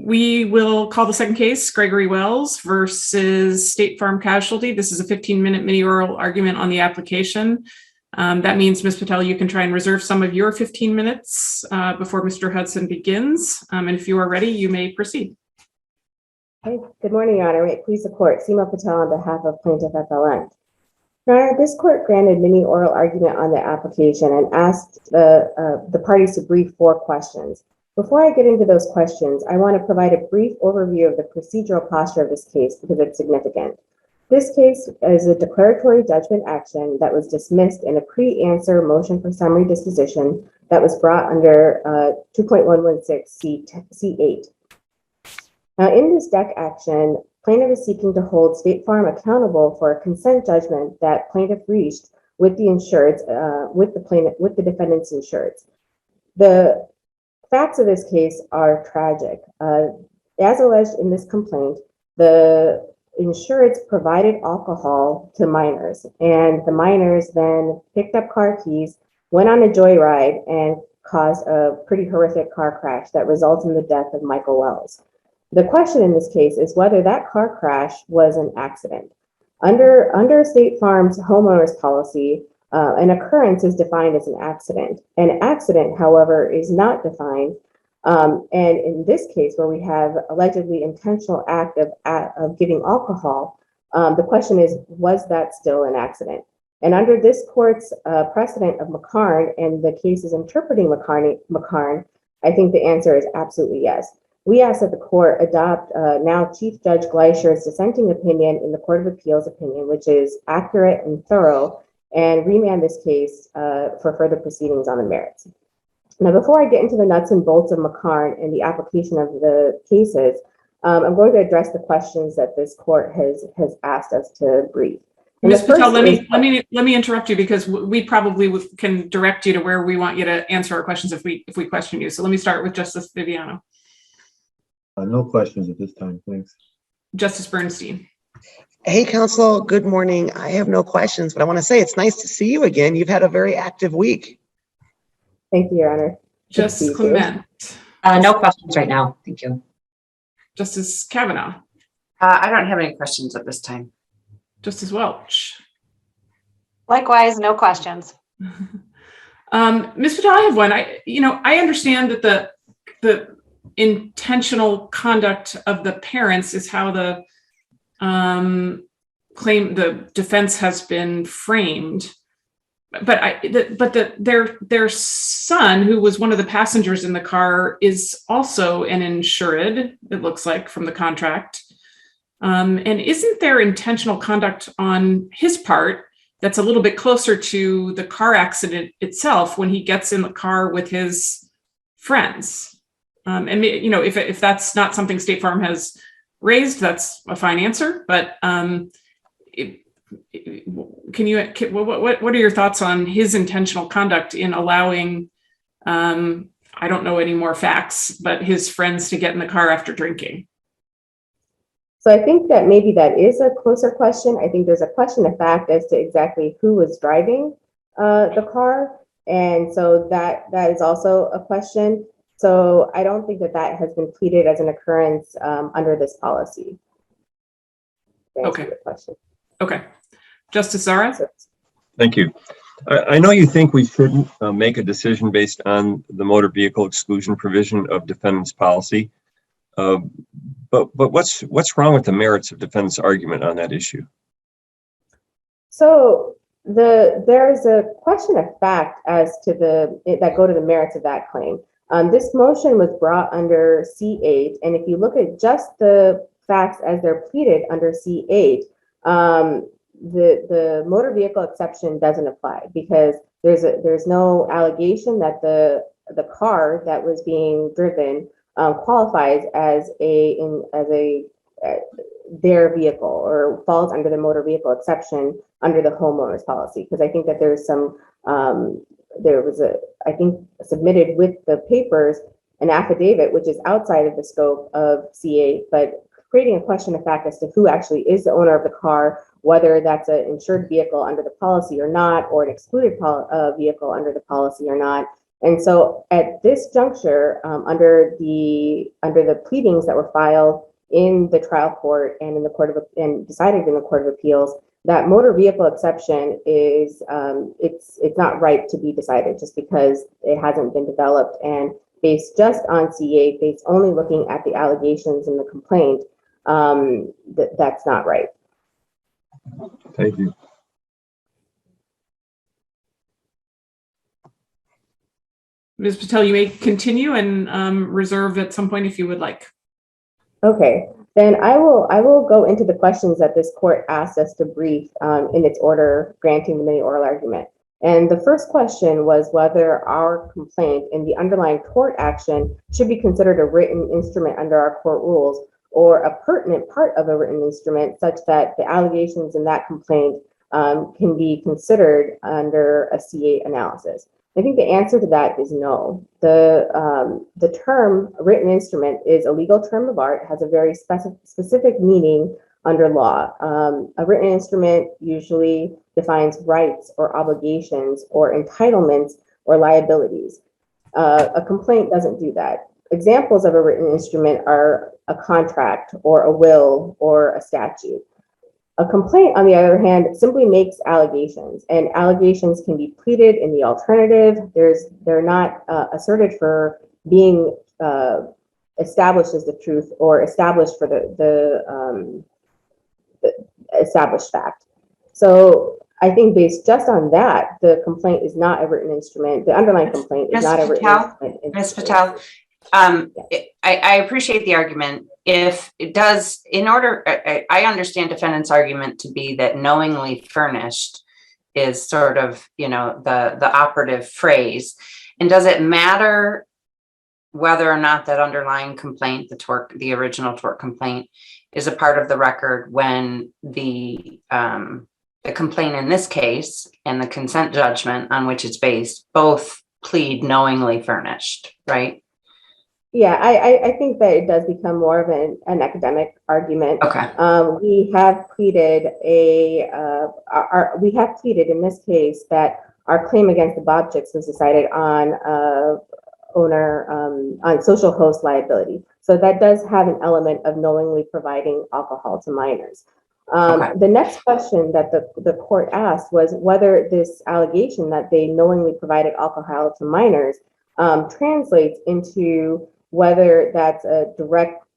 We will call the second case, Gregory Wells versus State Farm Casualty. This is a 15-minute mini oral argument on the application. That means, Ms. Patel, you can try and reserve some of your 15 minutes before Mr. Hudson begins. And if you are ready, you may proceed. Hey, good morning, Your Honor. May it please the court, Sima Patel on behalf of Plaintiff FLN. Your Honor, this court granted mini oral argument on the application and asked the parties to brief 4 questions. Before I get into those questions, I want to provide a brief overview of the procedural posture of this case because it's significant. This case is a declaratory judgment action that was dismissed in a pre-answer motion for summary disposition that was brought under 2.116 C8. Now, in this deck action, plaintiff is seeking to hold State Farm accountable for a consent judgment that plaintiff reached with the insureds, with the defendant's insureds. The facts of this case are tragic. As alleged in this complaint, the insureds provided alcohol to minors, and the minors then picked up car keys, went on a joyride, and caused a pretty horrific car crash that results in the death of Michael Wells. The question in this case is whether that car crash was an accident. Under State Farm's homeowners policy, an occurrence is defined as an accident. An accident, however, is not defined. And in this case, where we have allegedly intentional act of giving alcohol, the question is, was that still an accident? And under this court's precedent of McCarn and the cases interpreting McCarn, I think the answer is absolutely yes. We ask that the court adopt now Chief Judge Gleischer's dissenting opinion in the Court of Appeals opinion, which is accurate and thorough, and remand this case for further proceedings on the merits. Now, before I get into the nuts and bolts of McCarn and the application of the cases, I'm going to address the questions that this court has asked us to brief. Ms. Patel, let me interrupt you because we probably can direct you to where we want you to answer our questions if we question you. So let me start with Justice Viviano. No questions at this time, thanks. Justice Bernstein. Hey, counsel, good morning. I have no questions, but I want to say it's nice to see you again. You've had a very active week. Thank you, Your Honor. Justice Clement. No questions right now. Thank you. Justice Cavanagh. I don't have any questions at this time. Justice Welch. Likewise, no questions. Ms. Patel, I have one. I understand that the intentional conduct of the parents is how the defense has been framed, but their son, who was one of the passengers in the car, is also an insured, it looks like, from the contract. And isn't there intentional conduct on his part that's a little bit closer to the car accident itself when he gets in the car with his friends? And if that's not something State Farm has raised, that's a fine answer. But what are your thoughts on his intentional conduct in allowing, I don't know any more facts, but his friends to get in the car after drinking? So I think that maybe that is a closer question. I think there's a question of fact as to exactly who was driving the car. And so that is also a question. So I don't think that has been pleaded as an occurrence under this policy. Okay. Okay. Justice Zahra? Thank you. I know you think we shouldn't make a decision based on the motor vehicle exclusion provision of defendant's policy, but what's wrong with the merits of defendant's argument on that issue? So there's a question of fact as to that go to the merits of that claim. This motion was brought under C8, and if you look at just the facts as they're pleaded under C8, the motor vehicle exception doesn't apply because there's no allegation that the car that was being driven qualifies as their vehicle or falls under the motor vehicle exception under the homeowners policy. Because I think that there's some there was I think submitted with the papers an affidavit which is outside of the scope of C8, but creating a question of fact as to who actually is the owner of the car, whether that's an insured vehicle under the policy or not, or an excluded vehicle under the policy or not, And so at this juncture, under the pleadings that were filed in the trial court and in the and decided in the Court of Appeals, that motor vehicle exception is it's not right to be decided just because it hasn't been developed, and based just on CA, based only looking at the allegations in the complaint, that's not right. Thank you. Ms. Patel, you may continue and reserve at some point if you would like. Okay, then I will go into the questions that this court asked us to brief in its order granting the mini oral argument. And the first question was whether our complaint in the underlying tort action should be considered a written instrument under our court rules, or a pertinent part of a written instrument such that the allegations in that complaint can be considered under a CA analysis. I think the answer to that is no. The term written instrument is a legal term of art, has a very specific meaning under law. A written instrument usually defines rights or obligations or entitlements or liabilities. A complaint doesn't do that. Examples of a written instrument are a contract or a will or a statute. A complaint, on the other hand, simply makes allegations, and allegations can be pleaded in the alternative. They're not asserted for being established as the truth or established for the established fact. So I think based just on that, the complaint is not a written instrument. The underlying complaint is not a written instrument. Ms. Patel, I appreciate the argument. If it does, I understand defendant's argument to be that knowingly furnished is sort of, the operative phrase. And does it matter whether or not that underlying complaint, the original tort complaint, is a part of the record when the complaint in this case and the consent judgment on which it's based both plead knowingly furnished, right? Yeah, I think that it does become more of an academic argument. Okay. We have pleaded in this case that our claim against the Bobchicks was decided on on social host liability. So that does have an element of knowingly providing alcohol to minors. Okay. The next question that the court asked was whether this allegation that they knowingly provided alcohol to minors translates into whether that's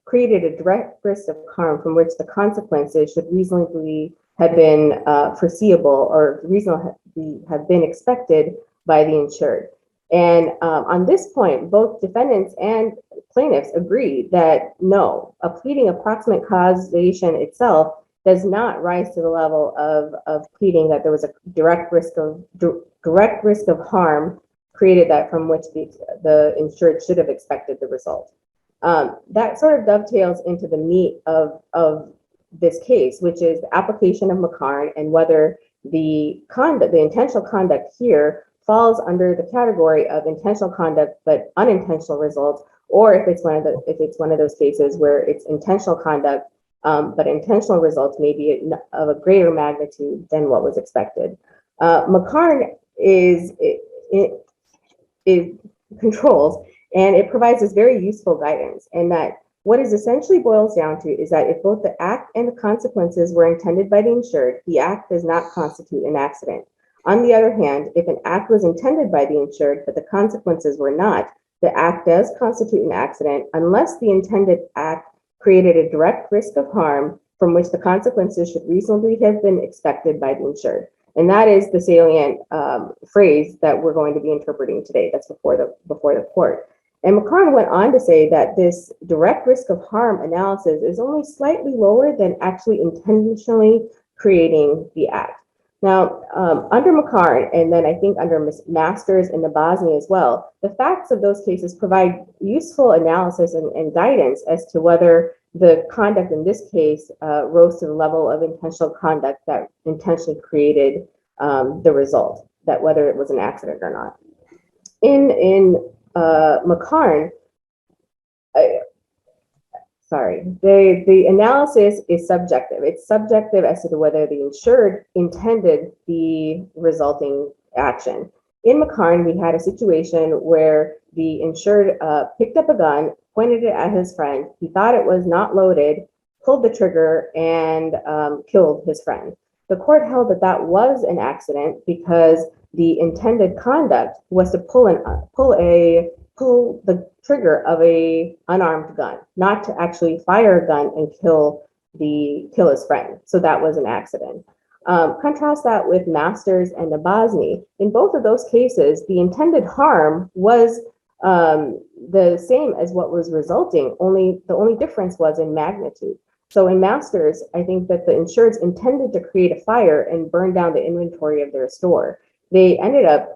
created a direct risk of harm from which the consequences should reasonably have been foreseeable or reasonably have been expected by the insured. And on this point, both defendants and plaintiffs agree that no, a pleading approximate causation itself does not rise to the level of pleading that there was a direct risk of harm created that from which the insured should have expected the result. That sort of dovetails into the meat of this case, which is the application of McCarn and whether the intentional conduct here falls under the category of intentional conduct but unintentional results, or if it's one of those cases where it's intentional conduct but intentional results may be of a greater magnitude than what was expected. McCarn it controls, and it provides us very useful guidance, and that what it essentially boils down to is that if both the act and the consequences were intended by the insured, the act does not constitute an accident. On the other hand, if an act was intended by the insured but the consequences were not, the act does constitute an accident unless the intended act created a direct risk of harm from which the consequences should reasonably have been expected by the insured. And that is the salient phrase that we're going to be interpreting today. That's before the court. And McCarn went on to say that this direct risk of harm analysis is only slightly lower than actually intentionally creating the act. Now, under McCarn, and then I think under Masters and Nabozny as well, the facts of those cases provide useful analysis and guidance as to whether the conduct in this case rose to the level of intentional conduct that intentionally created the result, that whether it was an accident or not. In McCarn, the analysis is subjective. It's subjective as to whether the insured intended the resulting action. in McCarn, we had a situation where the insured picked up a gun, pointed it at his friend. He thought it was not loaded, pulled the trigger, and killed his friend. The court held that that was an accident because the intended conduct was to pull the trigger of a unarmed gun, not to actually fire a gun and kill his friend. So that was an accident. Contrast that with Masters and Nabozny. In both of those cases, the intended harm was the same as what was resulting. The only difference was in magnitude. So in Masters, I think that the insureds intended to create a fire and burn down the inventory of their store. They ended up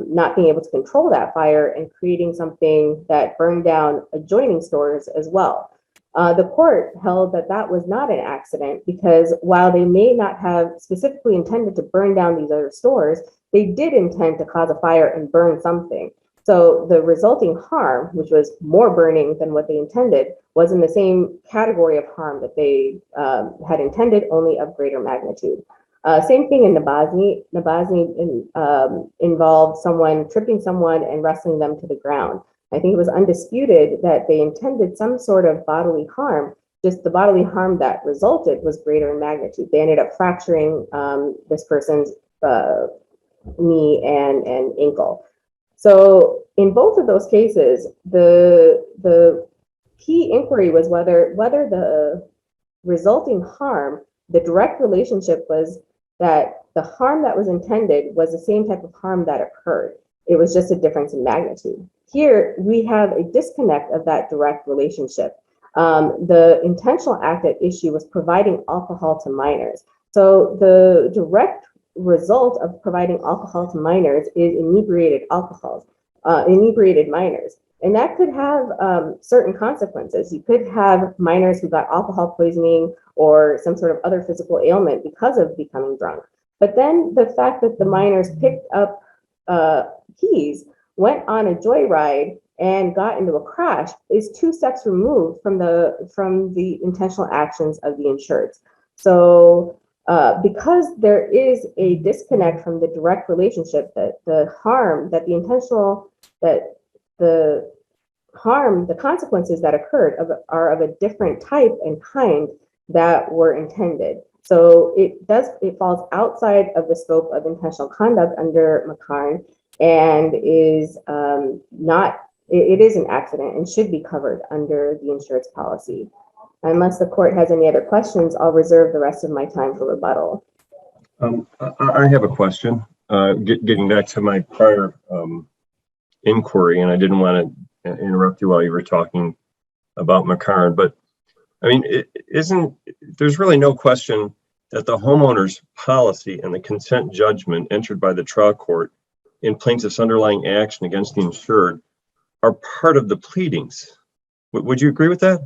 not being able to control that fire and creating something that burned down adjoining stores as well. The court held that that was not an accident because while they may not have specifically intended to burn down these other stores, they did intend to cause a fire and burn something. So the resulting harm, which was more burning than what they intended, was in the same category of harm that they had intended, only of greater magnitude. Same thing in Nabozny. Nabozny involved someone tripping someone and wrestling them to the ground. I think it was undisputed that they intended some sort of bodily harm, just the bodily harm that resulted was greater in magnitude. They ended up fracturing this person's knee and ankle. So in both of those cases, the key inquiry was whether the resulting harm, the direct relationship was that the harm that was intended was the same type of harm that occurred. It was just a difference in magnitude. Here, we have a disconnect of that direct relationship. The intentional act at issue was providing alcohol to minors. So the direct result of providing alcohol to minors is inebriated minors. And that could have certain consequences. You could have minors who got alcohol poisoning or some sort of other physical ailment because of becoming drunk. But then the fact that the minors picked up keys, went on a joyride, and got into a crash is 2 steps removed from the intentional actions of the insureds. So because there is a disconnect from the direct relationship, that the harm, that the intentional, that the harm, the consequences that occurred are of a different type and kind that were intended. So it falls outside of the scope of intentional conduct under McCarn and is it is an accident and should be covered under the insurance policy. Unless the court has any other questions, I'll reserve the rest of my time for rebuttal. I have a question, getting back to my prior inquiry, and I didn't want to interrupt you while you were talking about McCarn, but I mean, there's really no question that the homeowner's policy and the consent judgment entered by the trial court in plaintiff's underlying action against the insured are part of the pleadings. Would you agree with that?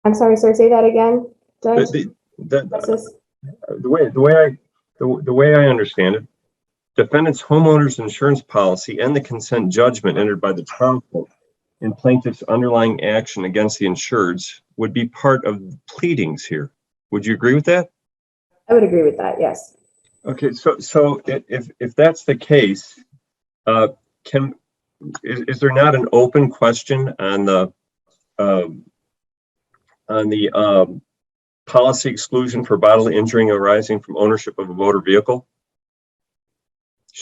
I'm sorry, sir, say that again, Judge? The way I understand it, defendant's homeowner's insurance policy and the consent judgment entered by the trial court in plaintiff's underlying action against the insureds would be part of pleadings here. Would you agree with that? I would agree with that, yes. Okay, so if that's the case, is there not an open question on the policy exclusion for bodily injury arising from ownership of a motor vehicle?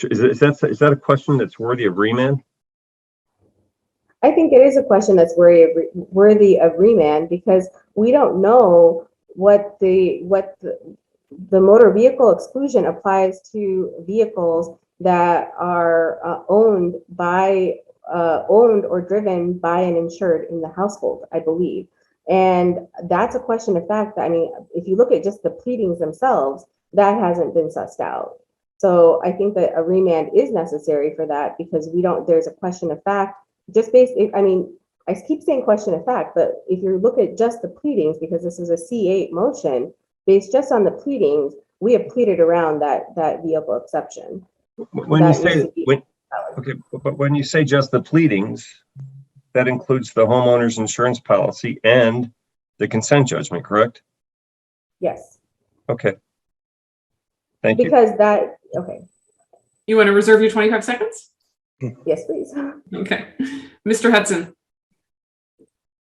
Is that a question that's worthy of remand? I think it is a question that's worthy of remand because we don't know what the motor vehicle exclusion applies to vehicles that are owned or driven by an insured in the household, I believe. And that's a question of fact. I mean, if you look at just the pleadings themselves, that hasn't been sussed out. So I think that a remand is necessary for that because there's a question of fact. I keep saying question of fact, but if you look at just the pleadings, because this is a C8 motion, based just on the pleadings, we have pleaded around that vehicle exception. When you say just the pleadings, that includes the homeowner's insurance policy and the consent judgment, correct? Yes. Okay. Thank you. Because okay. You want to reserve your 25 seconds? Yes, please. Okay. Mr. Hudson.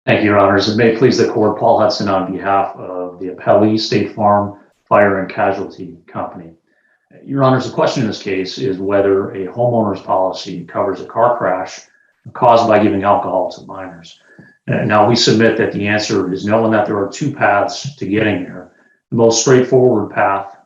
Thank you, Your Honors. And may it please the court, Paul Hudson on behalf of the appellee, State Farm Fire and Casualty Company. Your Honors, the question in this case is whether a homeowner's policy covers a car crash caused by giving alcohol to minors. Now, we submit that the answer is no, and that there are two paths to getting there. The most straightforward path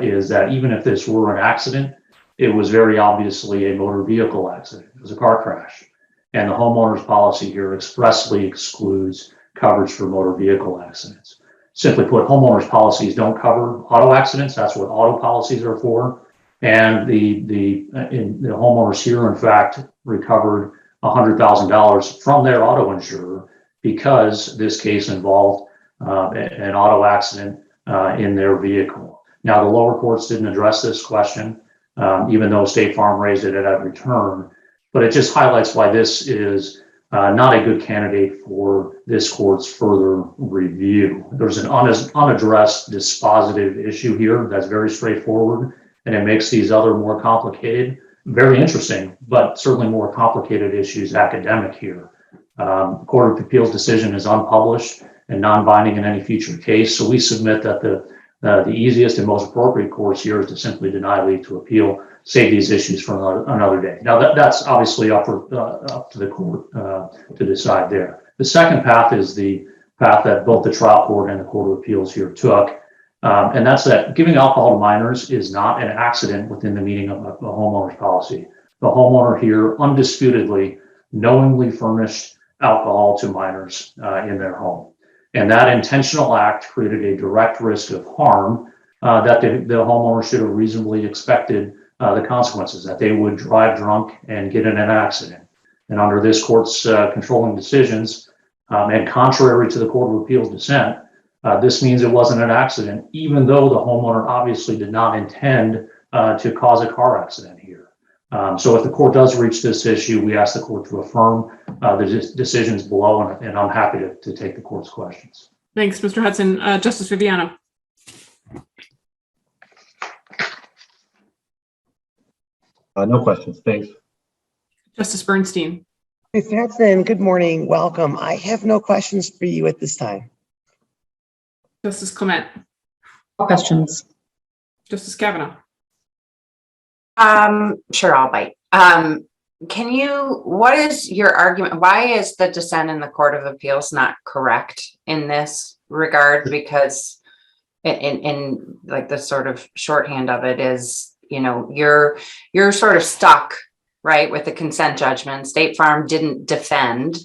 is that even if this were an accident, it was very obviously a motor vehicle accident. It was a car crash. And the homeowner's policy here expressly excludes coverage for motor vehicle accidents. Simply put, homeowners' policies don't cover auto accidents. That's what auto policies are for. And the homeowners here, in fact, recovered $100,000 from their auto insurer because this case involved an auto accident in their vehicle. Now, the lower courts didn't address this question, even though State Farm raised it at every turn. But it just highlights why this is not a good candidate for this court's further review. There's an unaddressed dispositive issue here that's very straightforward, and it makes these other more complicated, very interesting, but certainly more complicated issues academic here. Court of Appeals decision is unpublished and non-binding in any future case, so we submit that the easiest and most appropriate course here is to simply deny leave to appeal, save these issues for another day. Now, that's obviously up to the court to decide there. The second path is the path that both the trial court and the Court of Appeals here took, and that's that giving alcohol to minors is not an accident within the meaning of a homeowner's policy. The homeowner here undisputedly knowingly furnished alcohol to minors in their home. And that intentional act created a direct risk of harm that the homeowner should have reasonably expected the consequences, that they would drive drunk and get in an accident. And under this court's controlling decisions, and contrary to the Court of Appeals dissent, this means it wasn't an accident, even though the homeowner obviously did not intend to cause a car accident here. So if the court does reach this issue, we ask the court to affirm the decisions below, and I'm happy to take the court's questions. Thanks, Mr. Hudson. Justice Viviano. No questions, thanks. Justice Bernstein. Mr. Hudson, good morning. Welcome. I have no questions for you at this time. Justice Clement. No questions. Justice Cavanagh. Sure, I'll bite. What is your argument? Why is the dissent in the Court of Appeals not correct in this regard? Because in like the sort of shorthand of it is, you're sort of stuck, right, with the consent judgment. State Farm didn't defend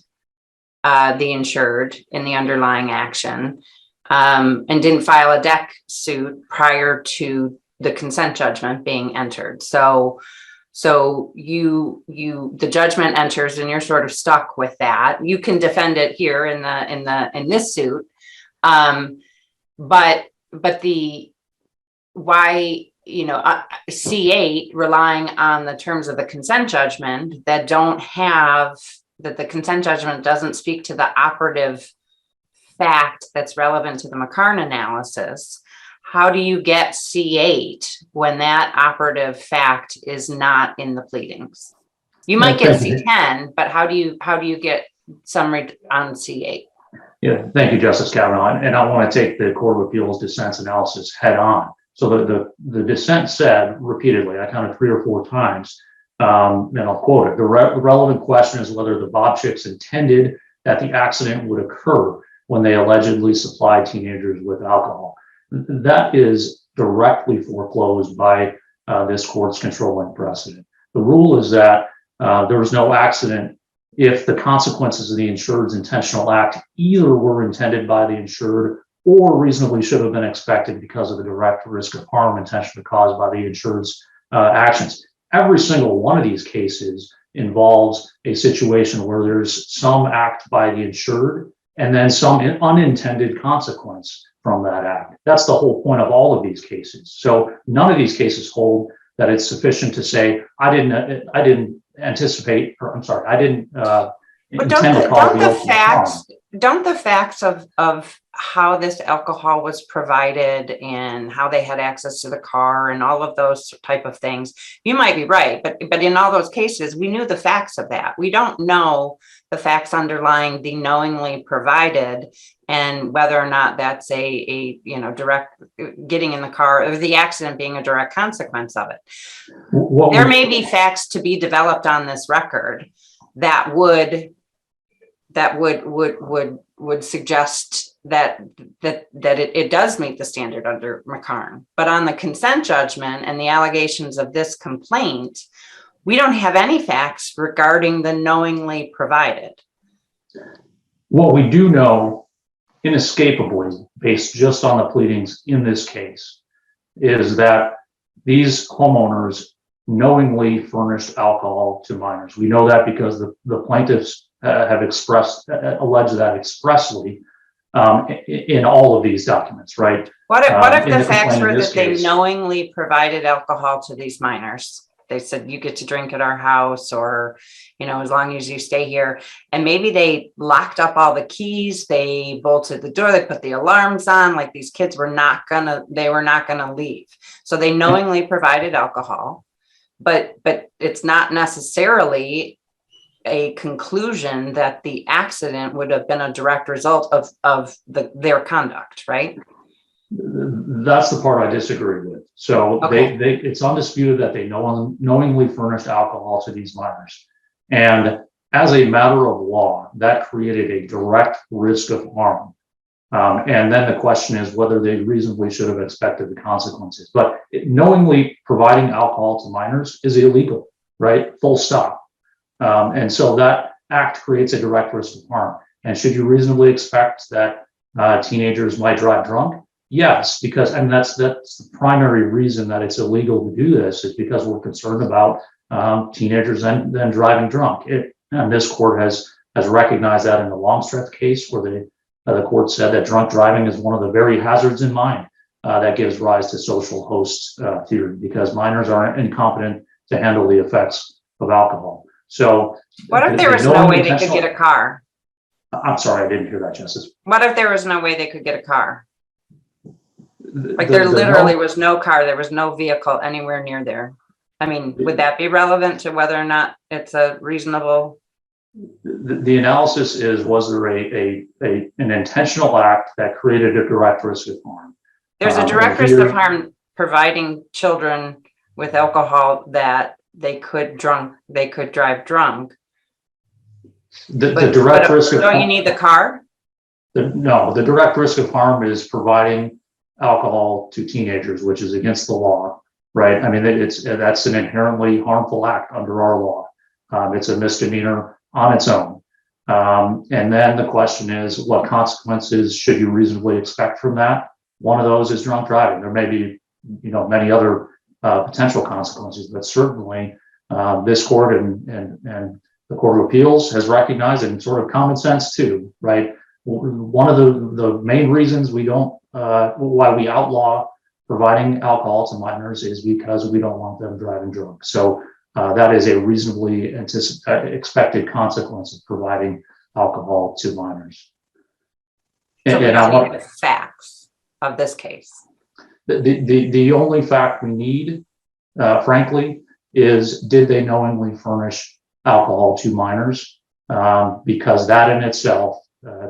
the insured in the underlying action, and didn't file a deck suit prior to the consent judgment being entered. So the judgment enters and you're sort of stuck with that. You can defend it here in this suit. But why, C8 relying on the terms of the consent judgment that the consent judgment doesn't speak to the operative fact that's relevant to the McCarn analysis. How do you get C8 when that operative fact is not in the pleadings? You might get C10, but how do you get summary on C8? Yeah, thank you, Justice Cavanagh. And I want to take the Court of Appeals dissent's analysis head on. So the dissent said repeatedly, I counted 3 or 4 times, and I'll quote it, the relevant question is whether the Bob Chicks intended that the accident would occur when they allegedly supplied teenagers with alcohol. That is directly foreclosed by this court's controlling precedent. The rule is that there was no accident if the consequences of the insured's intentional act either were intended by the insured or reasonably should have been expected because of the direct risk of harm intentionally caused by the insured's actions. Every single one of these cases involves a situation where there's some act by the insured and then some unintended consequence from that act. That's the whole point of all of these cases. So none of these cases hold that it's sufficient to say, I didn't anticipate, or I'm sorry, I didn't But intend to cause the ultimate harm. don't the facts of how this alcohol was provided and how they had access to the car and all of those type of things, you might be right. But in all those cases, we knew the facts of that. We don't know the facts underlying the knowingly provided and whether or not that's a direct getting in the car or the accident being a direct consequence of it. There may be facts to be developed on this record that would suggest that it does meet the standard under McCarn. But on the consent judgment and the allegations of this complaint, we don't have any facts regarding the knowingly provided. What we do know inescapably, based just on the pleadings in this case, is that these homeowners knowingly furnished alcohol to minors. We know that because the plaintiffs have alleged that expressly in all of these documents, right? What if the facts were that they knowingly provided alcohol to these minors? They said, you get to drink at our house, or, as long as you stay here. And maybe they locked up all the keys, they bolted the door, they put the alarms on, like these kids were not gonna leave. So they knowingly provided alcohol, but it's not necessarily a conclusion that the accident would have been a direct result of their conduct, right? That's the part I disagree with. So Okay. It's undisputed that they knowingly furnished alcohol to these minors. And as a matter of law, that created a direct risk of harm. And then the question is whether they reasonably should have expected the consequences. But knowingly providing alcohol to minors is illegal, right? Full stop. And so that act creates a direct risk of harm. And should you reasonably expect that teenagers might drive drunk? Yes, because that's the primary reason that it's illegal to do this, is because we're concerned about teenagers then driving drunk. And this court has recognized that in the Longstreth case, where the court said that drunk driving is one of the very hazards in mind that gives rise to social host theory, because minors are incompetent to handle the effects of alcohol. So what if there was no way they could get a car? I'm sorry, I didn't hear that, Justice. What if there was no way they could get a car? Like there literally was no car, there was no vehicle anywhere near there. I mean, would that be relevant to whether or not it's a reasonable? The analysis is, was there an intentional act that created a direct risk of harm? There's a direct risk of harm providing children with alcohol that they could drive drunk. The direct risk of harm. Don't you need the car? No, the direct risk of harm is providing alcohol to teenagers, which is against the law, right? I mean, that's an inherently harmful act under our law. It's a misdemeanor on its own. And then the question is, what consequences should you reasonably expect from that? One of those is drunk driving. There may be, many other potential consequences, but certainly this court and the Court of Appeals has recognized, and sort of common sense too, right? One of the main reasons why we outlaw providing alcohol to minors is because we don't want them driving drunk. So that is a reasonably expected consequence of providing alcohol to minors. So we don't need the facts of this case. The only fact we need, frankly, is did they knowingly furnish alcohol to minors? Because that in itself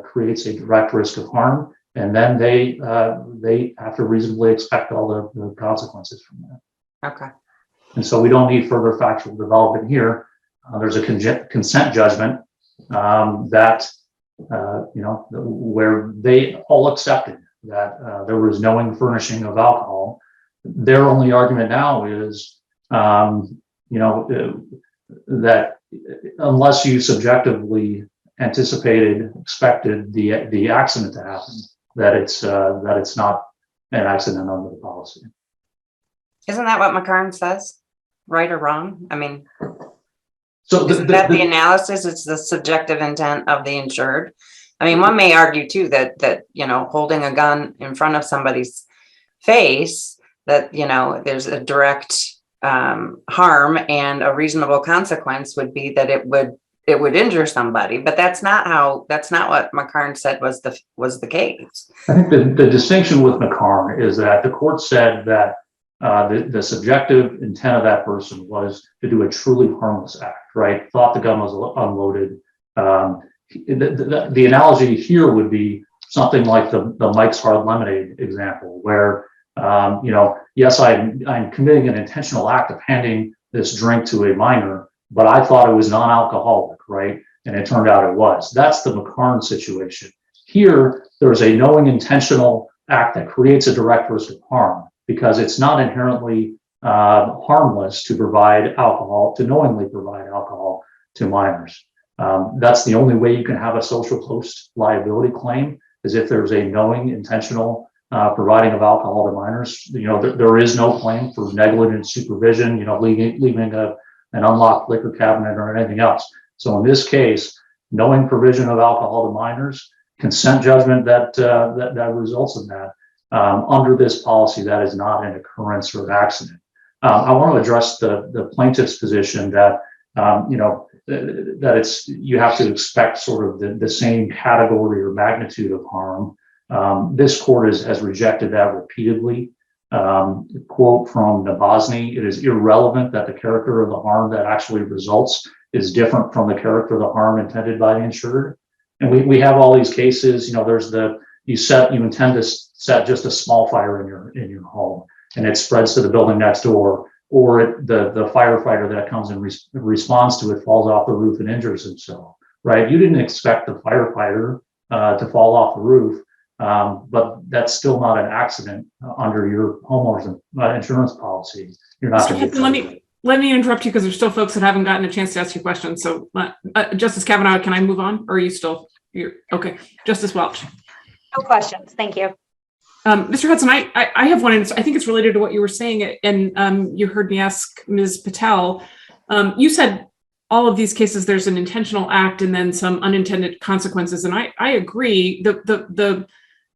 creates a direct risk of harm, and then they have to reasonably expect all the consequences from that. Okay. And so we don't need further factual development here. There's a consent judgment that where they all accepted that there was knowing furnishing of alcohol. Their only argument now is, that unless you subjectively expected the accident to happen, that it's not an accident under the policy. Isn't that what McCarn says? Right or wrong? I mean, so isn't that the analysis? It's the subjective intent of the insured. I mean, one may argue too that holding a gun in front of somebody's face, that there's a direct harm, and a reasonable consequence would be that it would it would injure somebody, but that's not what McCarn said was the case. I think the distinction with McCarn is that the court said that the subjective intent of that person was to do a truly harmless act, right? Thought the gun was unloaded. The analogy here would be something like the Mike's Hard Lemonade example, where yes, I'm committing an intentional act of handing this drink to a minor, but I thought it was non-alcoholic, right? And it turned out it was. That's the McCarn situation. Here, there's a knowing intentional act that creates a direct risk of harm because it's not inherently harmless to knowingly provide alcohol to minors. That's the only way you can have a social host liability claim is if there's a knowing intentional providing of alcohol to minors. There is no claim for negligent supervision, leaving an unlocked liquor cabinet or anything else. So in this case, knowing provision of alcohol to minors, consent judgment that results in that, under this policy, that is not an occurrence or an accident. I want to address the plaintiff's position that that you have to expect sort of the same category or magnitude of harm. This court has rejected that repeatedly. Quote from Nabozny, it is irrelevant that the character of the harm that actually results is different from the character of the harm intended by the insured. And we have all these cases, there's you intend to set just a small fire in your home and it spreads to the building next door, or the firefighter that comes and responds to it falls off the roof and injures himself, right? You didn't expect the firefighter to fall off the roof. But that's still not an accident under your homeowner's insurance policy. You're not. Let me interrupt you because there's still folks that haven't gotten a chance to ask you questions. So, Justice Cavanagh, can I move on, or are you still? You're okay. Justice Welch. No questions. Thank you. Mr. Hudson, I have one, and I think it's related to what you were saying, and you heard me ask Ms. Patel. You said all of these cases, there's an intentional act and then some unintended consequences, and I agree. The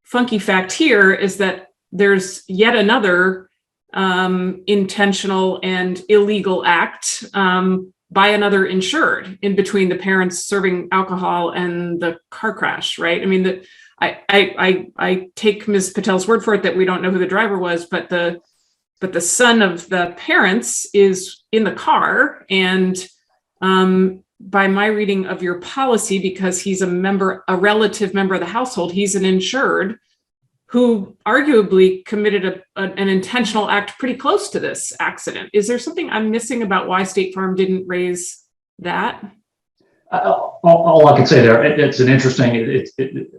funky fact here is that there's yet another intentional and illegal act by another insured in between the parents serving alcohol and the car crash, right? I mean, I take Ms. Patel's word for it that we don't know who the driver was, but the son of the parents is in the car, and by my reading of your policy, because he's a relative member of the household, he's an insured who arguably committed an intentional act pretty close to this accident. Is there something I'm missing about why State Farm didn't raise that? All I can say there, it's an interesting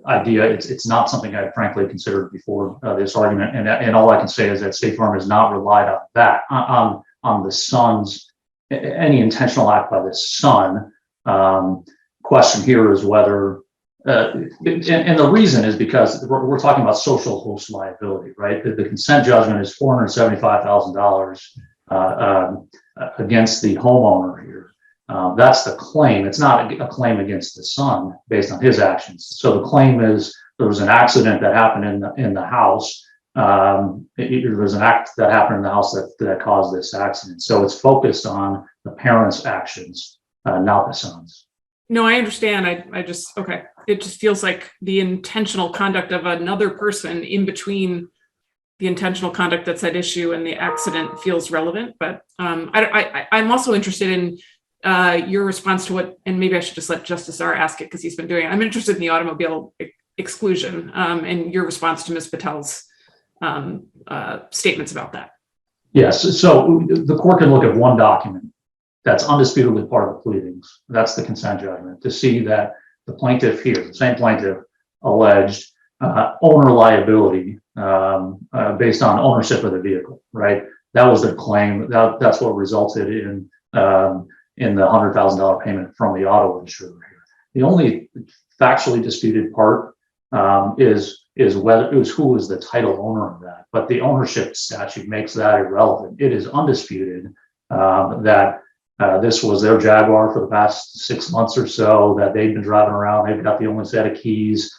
idea. It's not something I frankly considered before this argument, and all I can say is that State Farm has not relied on that on the son's any intentional act by the son. Question here is whether. And the reason is because we're talking about social host liability, right? The consent judgment is $475,000 against the homeowner here. That's the claim. It's not a claim against the son based on his actions. So the claim is there was an accident that happened in the house. There was an act that happened in the house that caused this accident. So it's focused on the parents' actions, not the son's. No, I understand. Okay. It just feels like the intentional conduct of another person in between the intentional conduct that's at issue and the accident feels relevant. But I'm also interested in your response to what, and maybe I should just let Justice Zahra ask it because he's been doing it. I'm interested in the automobile exclusion and your response to Ms. Patel's statements about that. Yes. So the court can look at one document that's undisputedly part of the pleadings. That's the consent judgment, to see that the plaintiff here, the same plaintiff, alleged owner liability based on ownership of the vehicle, right? That was the claim. That's what resulted in the $100,000 payment from the auto insurer here. The only factually disputed part is whether it was who was the title owner of that. But the ownership statute makes that irrelevant. It is undisputed that this was their Jaguar for the past 6 months or so, that they've been driving around. They've got the only set of keys.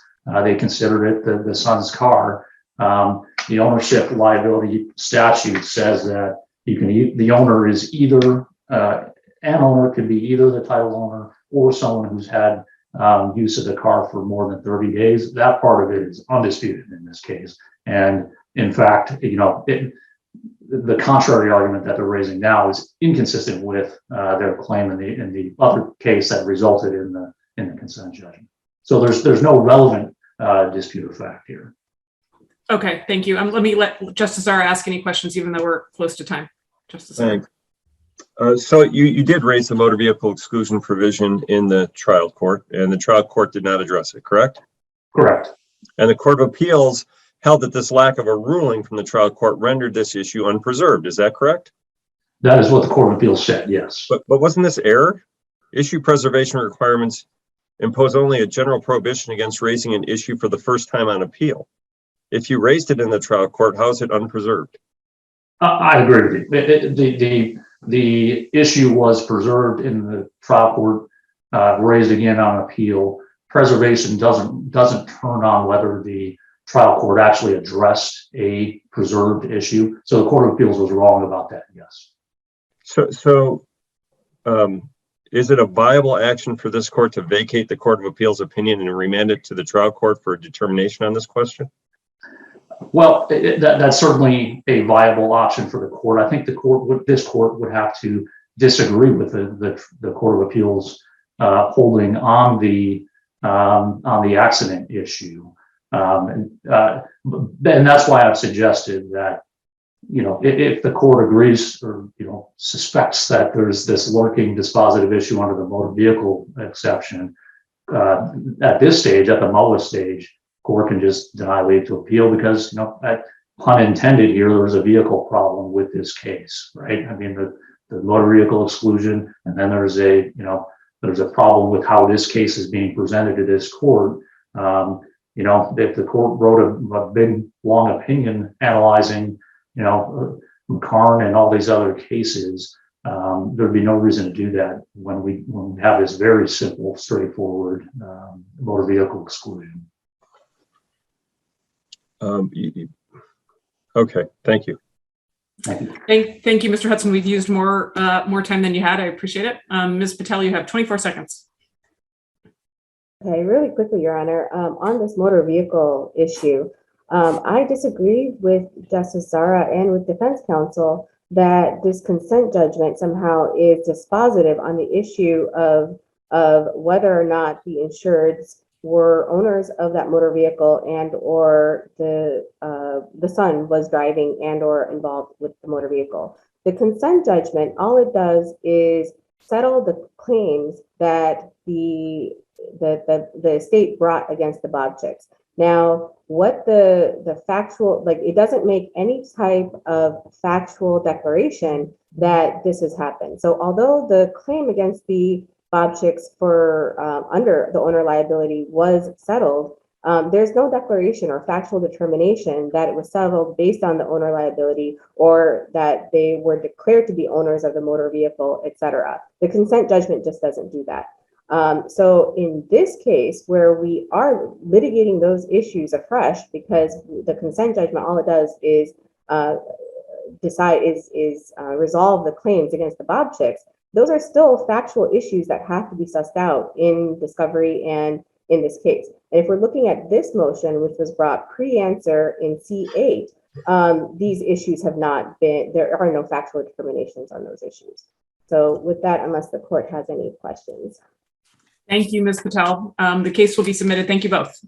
They considered it the son's car. The ownership liability statute says that the owner is either, an owner could be either the title owner or someone who's had use of the car for more than 30 days. That part of it is undisputed in this case. And in fact, the contrary argument that they're raising now is inconsistent with their claim in the other case that resulted in the consent judgment. So there's no relevant dispute of fact here. Okay, thank you. Let me let Justice Zahra ask any questions, even though we're close to time. Justice Zahra. Thanks. So you did raise the motor vehicle exclusion provision in the trial court, and the trial court did not address it, correct? Correct. And the Court of Appeals held that this lack of a ruling from the trial court rendered this issue unpreserved. Is that correct? That is what the Court of Appeals said, yes. But wasn't this error? Issue preservation requirements impose only a general prohibition against raising an issue for the first time on appeal. If you raised it in the trial court, how is it unpreserved? I agree with you. The issue was preserved in the trial court, raised again on appeal. Preservation doesn't turn on whether the trial court actually addressed a preserved issue. So the Court of Appeals was wrong about that, yes. So is it a viable action for this court to vacate the Court of Appeals opinion and remand it to the trial court for a determination on this question? Well, that's certainly a viable option for the court. I think this court would have to disagree with the Court of Appeals holding on the accident issue, and that's why I've suggested that if the court agrees or suspects that there's this lurking dispositive issue under the motor vehicle exception, at this stage, at the MOA stage, court can just deny leave to appeal because, pun intended here, there was a vehicle problem with this case, right? I mean, the motor vehicle exclusion, and then there's a problem with how this case is being presented to this court. If the court wrote a big, long opinion analyzing, McCormack and all these other cases, there'd be no reason to do that when we have this very simple, straightforward motor vehicle exclusion. Okay, thank you. Thank you. Thank you, Mr. Hudson. We've used more time than you had. I appreciate it. Ms. Patel, you have 24 seconds. Okay, really quickly, Your Honor, on this motor vehicle issue, I disagree with Justice Zahra and with defense counsel that this consent judgment somehow is dispositive on the issue of whether or not the insureds were owners of that motor vehicle and or the son was driving and or involved with the motor vehicle. The consent judgment, all it does is settle the claims that the estate brought against the Bobchicks. Now, what the factual, it doesn't make any type of factual declaration that this has happened. So although the claim against the Bobchicks for under the owner liability was settled, there's no declaration or factual determination that it was settled based on the owner liability or that they were declared to be owners of the motor vehicle, etc. The consent judgment just doesn't do that. So in this case, where we are litigating those issues afresh, because the consent judgment, all it does is resolve the claims against the Bobchicks. Those are still factual issues that have to be sussed out in discovery and in this case. And if we're looking at this motion, which was brought pre-answer in C8, these issues have not been, there are no factual determinations on those issues. So with that, unless the court has any questions. Thank you, Ms. Patel. The case will be submitted. Thank you both.